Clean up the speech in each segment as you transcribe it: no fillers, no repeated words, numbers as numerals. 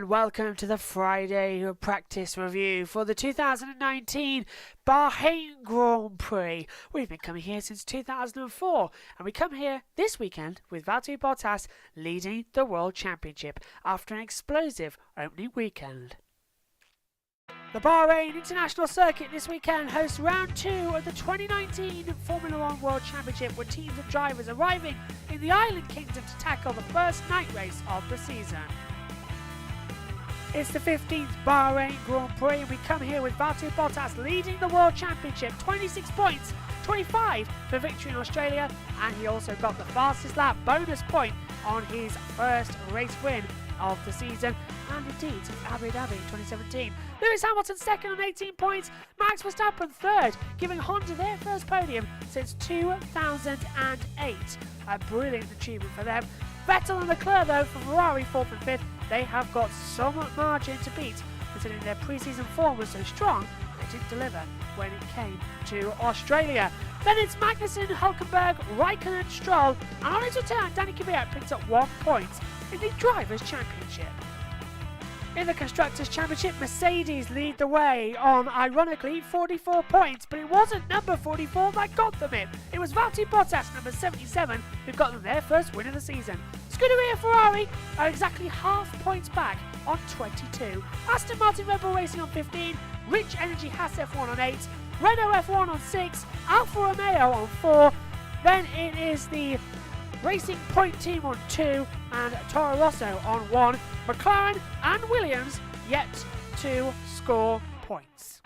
and welcome to the Friday practice review for the 2019 Bahrain Grand Prix. We've been coming here since 2004, and we come here this weekend with Valtteri Bottas leading the World Championship after an explosive opening weekend. The Bahrain International Circuit this weekend hosts round 2 of the 2019 Formula 1 World Championship, with teams of drivers arriving in the Island Kingdom to tackle the first night race of the season. It's the 15th Bahrain Grand Prix, and we come here with Valtteri Bottas leading the World Championship, 26 points, 25 for victory in Australia, and he also got the fastest lap bonus point on his first race win of the season, and indeed Abu Dhabi in 2017. Lewis Hamilton second on 18 points, Max Verstappen third, giving Honda their first podium since 2008. A brilliant achievement for them. Vettel and Leclerc though for Ferrari fourth and fifth. They have got some margin to beat, considering their pre-season form was so strong they didn't deliver when it came to Australia. Then it's Magnussen, Hülkenberg, Raikkonen, Stroll, and on his return Danny Kvyat picked up 1 point in the Drivers' Championship. In the Constructors' Championship, Mercedes lead the way on, ironically, 44 points, but it wasn't number 44 that got them it. It was Valtteri Bottas, number 77, who got them their first win of the season. Scuderia Ferrari are exactly half points back on 22. Aston Martin Red Bull Racing on 15, Rich Energy Haas F1 on 8, Renault F1 on 6, Alfa Romeo on 4, then it is the Racing Point Team on 2 and Toro Rosso on 1. McLaren and Williams yet to score points.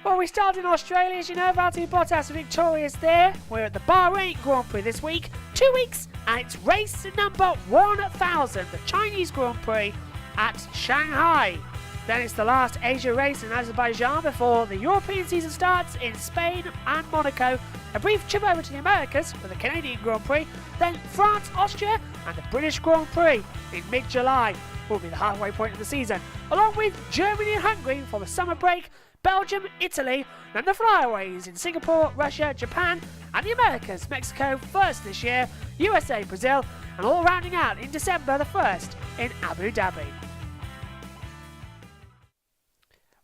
Well, we start in Australia, as you know. Valtteri Bottas victorious there. We're at the Bahrain Grand Prix this week. 2 weeks, and it's race number 1000, the Chinese Grand Prix at Shanghai. Then it's the last Asia race in Azerbaijan before the European season starts in Spain and Monaco. A brief trip over to the Americas for the Canadian Grand Prix, then France, Austria and the British Grand Prix in mid-July will be the halfway point of the season, along with Germany and Hungary for the summer break, Belgium, Italy, then the flyaways in Singapore, Russia, Japan and the Americas, Mexico first this year, USA, Brazil, and all rounding out in December the 1st in Abu Dhabi.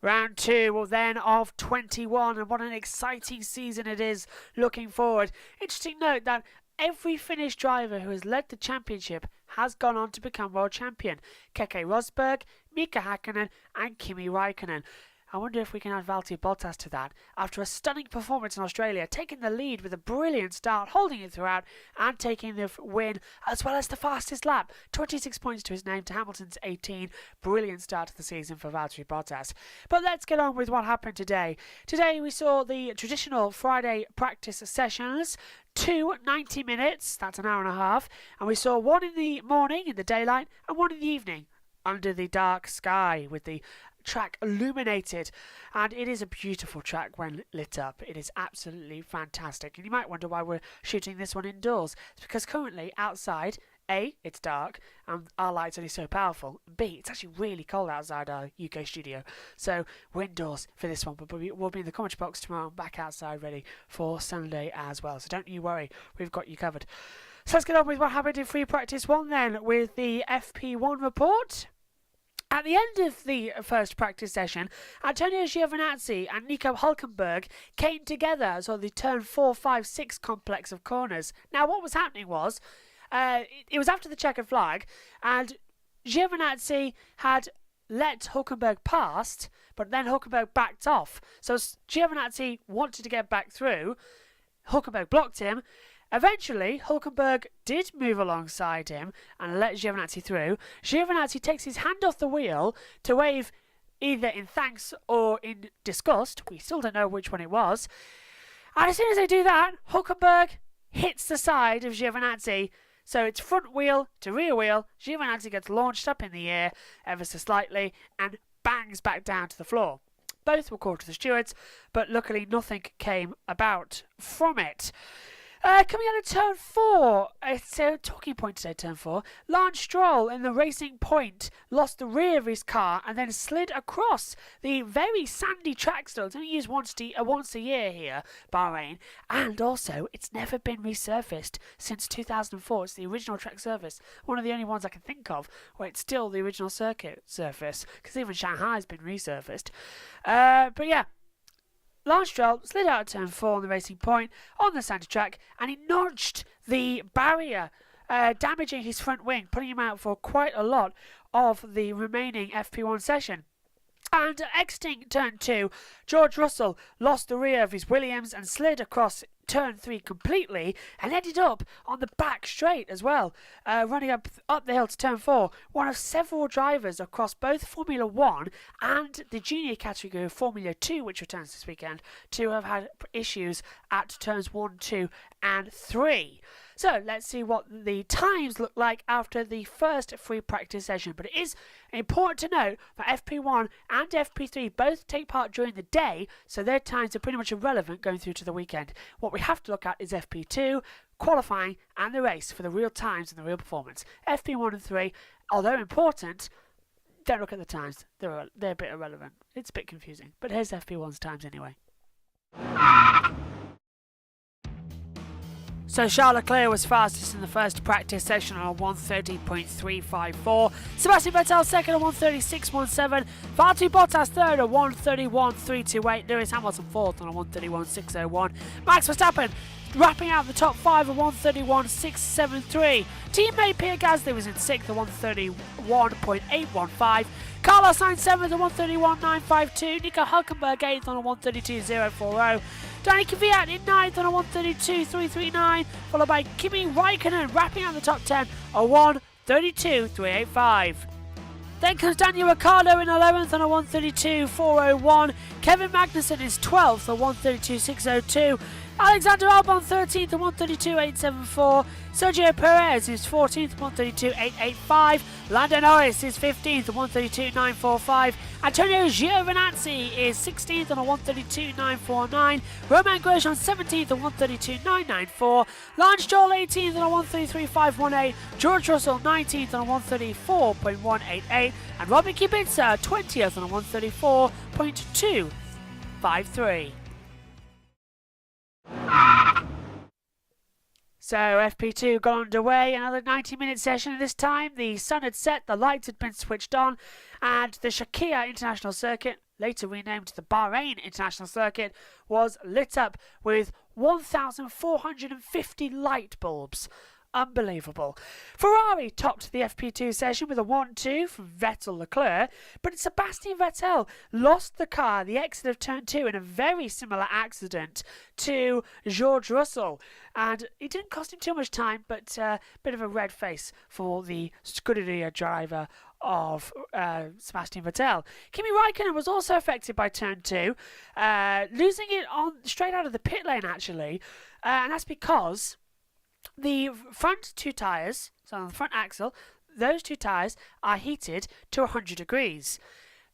Round 2 will then of 21, and what an exciting season it is looking forward. Interesting note that every Finnish driver who has led the championship has gone on to become world champion. Keke Rosberg, Mika Hakkinen and Kimi Raikkonen. I wonder if we can add Valtteri Bottas to that. After a stunning performance in Australia, taking the lead with a brilliant start, holding it throughout, and taking the win, as well as the fastest lap. 26 points to his name, to Hamilton's 18. Brilliant start to the season for Valtteri Bottas. But let's get on with what happened today. Today we saw the traditional Friday practice sessions. 2 90 minutes, that's an hour and a half. And we saw one in the morning, in the daylight, and one in the evening, under the dark sky, with the track illuminated, and it is a beautiful track when lit up. It is absolutely fantastic, and you might wonder why we're shooting this one indoors. It's because currently outside, A, it's dark and our light's only so powerful, B, it's actually really cold outside our UK studio, so we're indoors for this one, but we'll be in the commentary box tomorrow and back outside ready for Sunday as well, so don't you worry, we've got you covered. So let's get on with what happened in free practice 1 then, with the FP1 report. At the end of the first practice session, Antonio Giovinazzi and Nico Hülkenberg came together, so the turn 4, 5, 6 complex of corners. Now, what was happening was, it was after the checkered flag, and Giovinazzi had let Hülkenberg past, but then Hülkenberg backed off. So Giovinazzi wanted to get back through, Hülkenberg blocked him. Eventually, Hülkenberg did move alongside him and let Giovinazzi through. Giovinazzi takes his hand off the wheel to wave either in thanks or in disgust. We still don't know which one it was. And as soon as they do that, Hülkenberg hits the side of Giovinazzi. So it's front wheel to rear wheel. Giovinazzi gets launched up in the air ever so slightly and bangs back down to the floor. Both were called to the stewards, but luckily nothing came about from it. Coming out of turn 4, it's a talking point today, turn 4. Lance Stroll in the Racing Point lost the rear of his car and then slid across the very sandy track still. It's only used once a year here, Bahrain. And also, it's never been resurfaced since 2004. It's the original track surface. One of the only ones I can think of where it's still the original circuit surface, because even Shanghai's been resurfaced. But yeah. Lance Stroll slid out of turn 4 on the Racing Point on the sandy track, and he nudged the barrier, damaging his front wing, putting him out for quite a lot of the remaining FP1 session. And exiting turn 2, George Russell lost the rear of his Williams and slid across turn 3 completely and ended up on the back straight as well, running up the hill to turn 4. One of several drivers across both Formula 1 and the junior category of Formula 2, which returns this weekend, to have had issues at turns 1, 2 and 3. So let's see what the times look like after the first free practice session. But it is important to note that FP1 and FP3 both take part during the day, so their times are pretty much irrelevant going through to the weekend. What we have to look at is FP2, qualifying and the race for the real times and the real performance. FP1 and 3, although important, don't look at the times. They're a bit irrelevant. It's a bit confusing. But here's FP1's times anyway. So Charles Leclerc was fastest in the first practice session on 1:30.354. Sebastian Vettel second on 1:36.17. Valtteri Bottas third on 1:31.328. Lewis Hamilton fourth on 1:31.601. Max Verstappen wrapping out the top 5 at 1:31.673. Teammate Pierre Gasly was in 6th at 1:31.815. Carlos Sainz 7th at 1:31.952. Nico Hülkenberg 8th on 1:32.040. Danny Kvyat in 9th on 1:32.339, followed by Kimi Raikkonen wrapping out the top 10 on 1:32.385. Then comes Daniel Ricciardo in 11th on a 1:32.401. Kevin Magnussen is 12th on 1:32.602. Alexander Albon 13th at 1:32.874. Sergio Perez is 14th at 1:32.885. Lando Norris is 15th at 1:32.945. Antonio Giovinazzi is 16th on a 1:32.949. Romain Grosjean 17th at 1:32.994. Lance Stroll 18th on a 1:33.518. George Russell 19th on a 1:34.188. And Robin Kubica 20th on a 1:34.253. So FP2 got underway, another 90-minute session. This time the sun had set, the lights had been switched on, and the Shakir International Circuit, later renamed the Bahrain International Circuit, was lit up with 1,450 light bulbs. Unbelievable. Ferrari topped the FP2 session with a 1-2 from Vettel Leclerc, but Sebastian Vettel lost the car at the exit of turn 2 in a very similar accident to George Russell, and it didn't cost him too much time, but a bit of a red face for the Scuderia driver of Sebastian Vettel. Kimi Raikkonen was also affected by turn 2, losing it on straight out of the pit lane actually, and that's because the front two tyres, so on the front axle, those two tyres are heated to 100 degrees.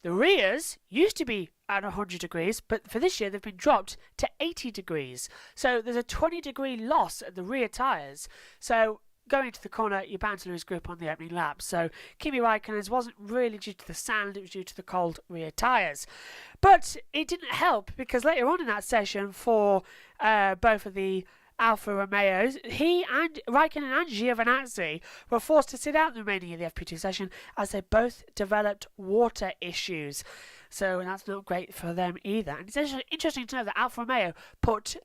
The rears used to be at 100 degrees, but for this year they've been dropped to 80 degrees. So there's a 20-degree loss at the rear tyres. So going into the corner, you're bound to lose grip on the opening lap. So Kimi Raikkonen's wasn't really due to the sand, it was due to the cold rear tyres. But it didn't help, because later on in that session for both of the Alfa Romeos, he and Raikkonen and Giovinazzi were forced to sit out the remaining of the FP2 session as they both developed water issues. So that's not great for them either. And it's interesting to know that Alfa Romeo put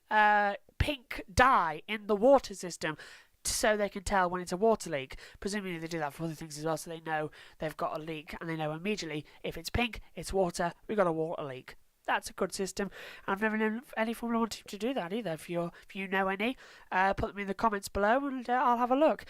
pink dye in the water system so they can tell when it's a water leak. Presumably they do that for other things as well, so they know they've got a leak and they know immediately if it's pink, it's water, we've got a water leak. That's a good system. I've never known any Formula 1 team to do that either. If you know any, put them in the comments below and I'll have a look.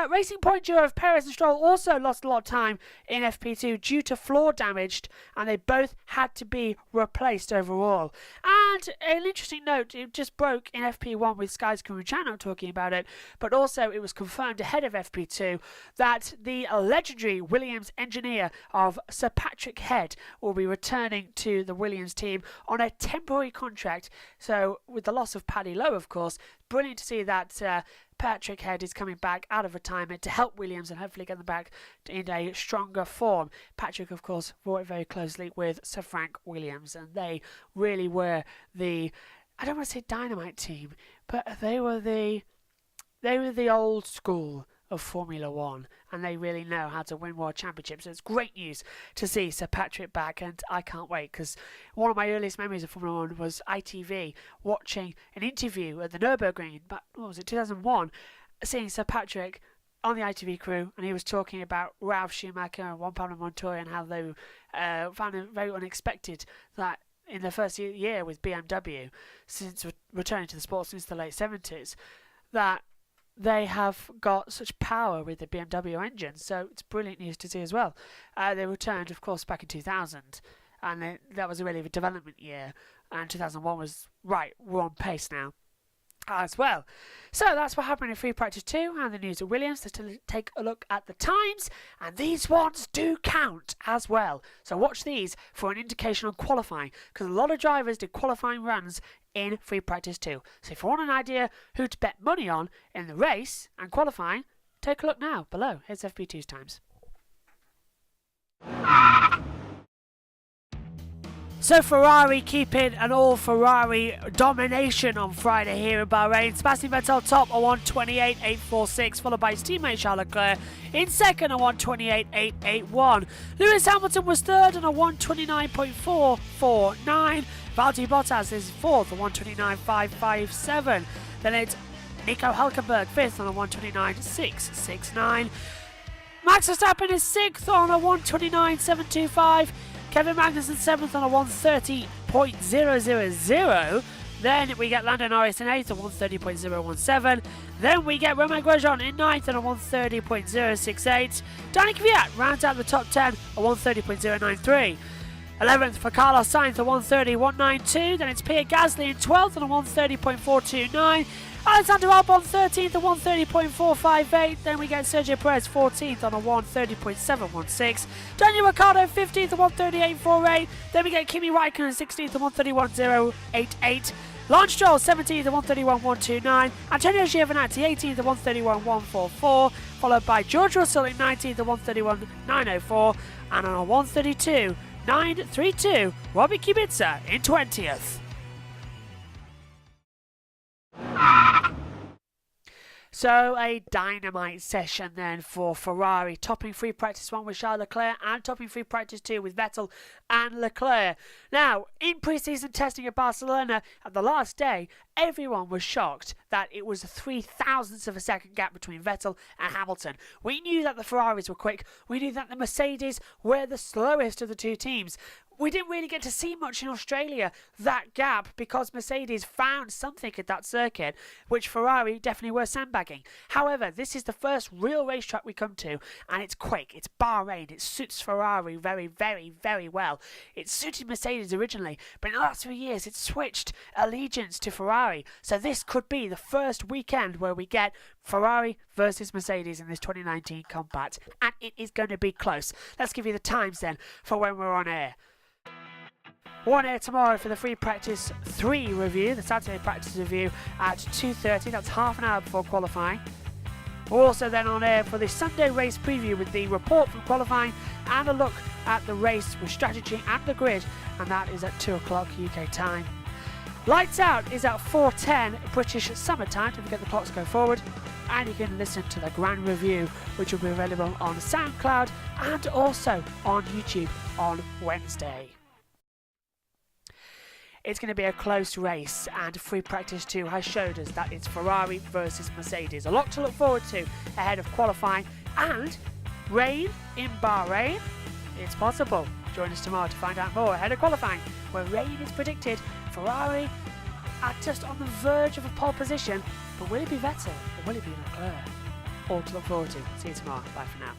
Racing Point duo of Perez and Stroll also lost a lot of time in FP2 due to floor damage, and they both had to be replaced overall. And an interesting note, it just broke in FP1 with Sky's Kareem Channel talking about it, but also it was confirmed ahead of FP2 that the legendary Williams engineer of Sir Patrick Head will be returning to the Williams Williams team on a temporary contract. So with the loss of Paddy Lowe, of course, brilliant to see that Patrick Head is coming back out of retirement to help Williams and hopefully get them back in a stronger form. Patrick, of course, worked very closely with Sir Frank Williams, and they really were the, I don't want to say dynamite team, but they were the old school of Formula One, and they really know how to win world championships. So it's great news to see Sir Patrick back, and I can't wait, because one of my earliest memories of Formula One was ITV watching an interview at the Nürburgring, but what was it, 2001, seeing Sir Patrick on the ITV crew, and he was talking about Ralf Schumacher and Juan Pablo Montoya and how they found it very unexpected that in their first year with BMW, since returning to the sport since the late 70s, that they have got such power with the BMW engine. So it's brilliant news to see as well. They returned, of course, back in 2000, and that was a really development year, and 2001 was, right, we're on pace now as well. So that's what happened in free practice 2 and the news of Williams. Let's take a look at the times, and these ones do count as well. So watch these for an indication on qualifying, because a lot of drivers did qualifying runs in free practice 2. So if you want an idea who to bet money on in the race and qualifying, take a look now below. Here's FP2's times. So Ferrari keeping an all-Ferrari domination on Friday here in Bahrain. Sebastian Vettel top on 1:28.846, followed by his teammate Charles Leclerc in second on 1:28.881. Lewis Hamilton was third on a 1:29.449. Valtteri Bottas is fourth on 1:29.557. Then it's Nico Hülkenberg fifth on a 1:29.669. Max Verstappen is sixth on a 1:29.725. Kevin Magnussen 7th on a 1:30.000. Then we get Lando Norris in 8th on 1:30.017. Then we get Romain Grosjean in 9th on a 1:30.068. Danny Kvyat rounds out the top 10 on 1:30.093. 11th for Carlos Sainz on 1:30.192. Then it's Pierre Gasly in 12th on a 1:30.429. Alexander Albon 13th on 1:30.458. Then we get Sergio Perez 14th on a 1:30.716. Daniel Ricciardo 15th on 1:38.48. Then we get Kimi Raikkonen 16th on 1:31.088. Lance Stroll 17th on 1:31.129. Antonio Giovinazzi 18th on 1:31.144. Followed by George Russell in 19th on 1:31.904. And on a 1:32.932, Robbie Kubica in 20th. So a dynamite session then for Ferrari, topping free practice 1 with Charles Leclerc and topping free practice 2 with Vettel and Leclerc. Now, in pre-season testing at Barcelona, at the last day, everyone was shocked that it was a 0.003 of a second gap between Vettel and Hamilton. We knew that the Ferraris were quick. We knew that the Mercedes were the slowest of the two teams. We didn't really get to see much in Australia, that gap, because Mercedes found something at that circuit, which Ferrari definitely were sandbagging. However, this is the first real racetrack we come to, and it's quick, it's Bahrain, it suits Ferrari very, very, very well. It suited Mercedes originally, but in the last few years it's switched allegiance to Ferrari. So this could be the first weekend where we get Ferrari versus Mercedes in this 2019 compact, and it is going to be close. Let's give you the times then for when we're on air. We're on air tomorrow for the free practice 3 review, the Saturday practice review at 2:30. That's half an hour before qualifying. We're also then on air for the Sunday race preview with the report from qualifying and a look at the race with strategy and the grid, and that is at 2 o'clock UK time. Lights Out is at 4:10 British summer time. Don't forget the clocks go forward. And you can listen to the grand review, which will be available on SoundCloud and also on YouTube on Wednesday. It's going to be a close race, and free practice 2 has showed us that it's Ferrari versus Mercedes. A lot to look forward to ahead of qualifying, and rain in Bahrain, it's possible. Join us tomorrow to find out more ahead of qualifying, where rain is predicted. Ferrari are just on the verge of a pole position, but will it be Vettel or will it be Leclerc? All to look forward to. See you tomorrow. Bye for now.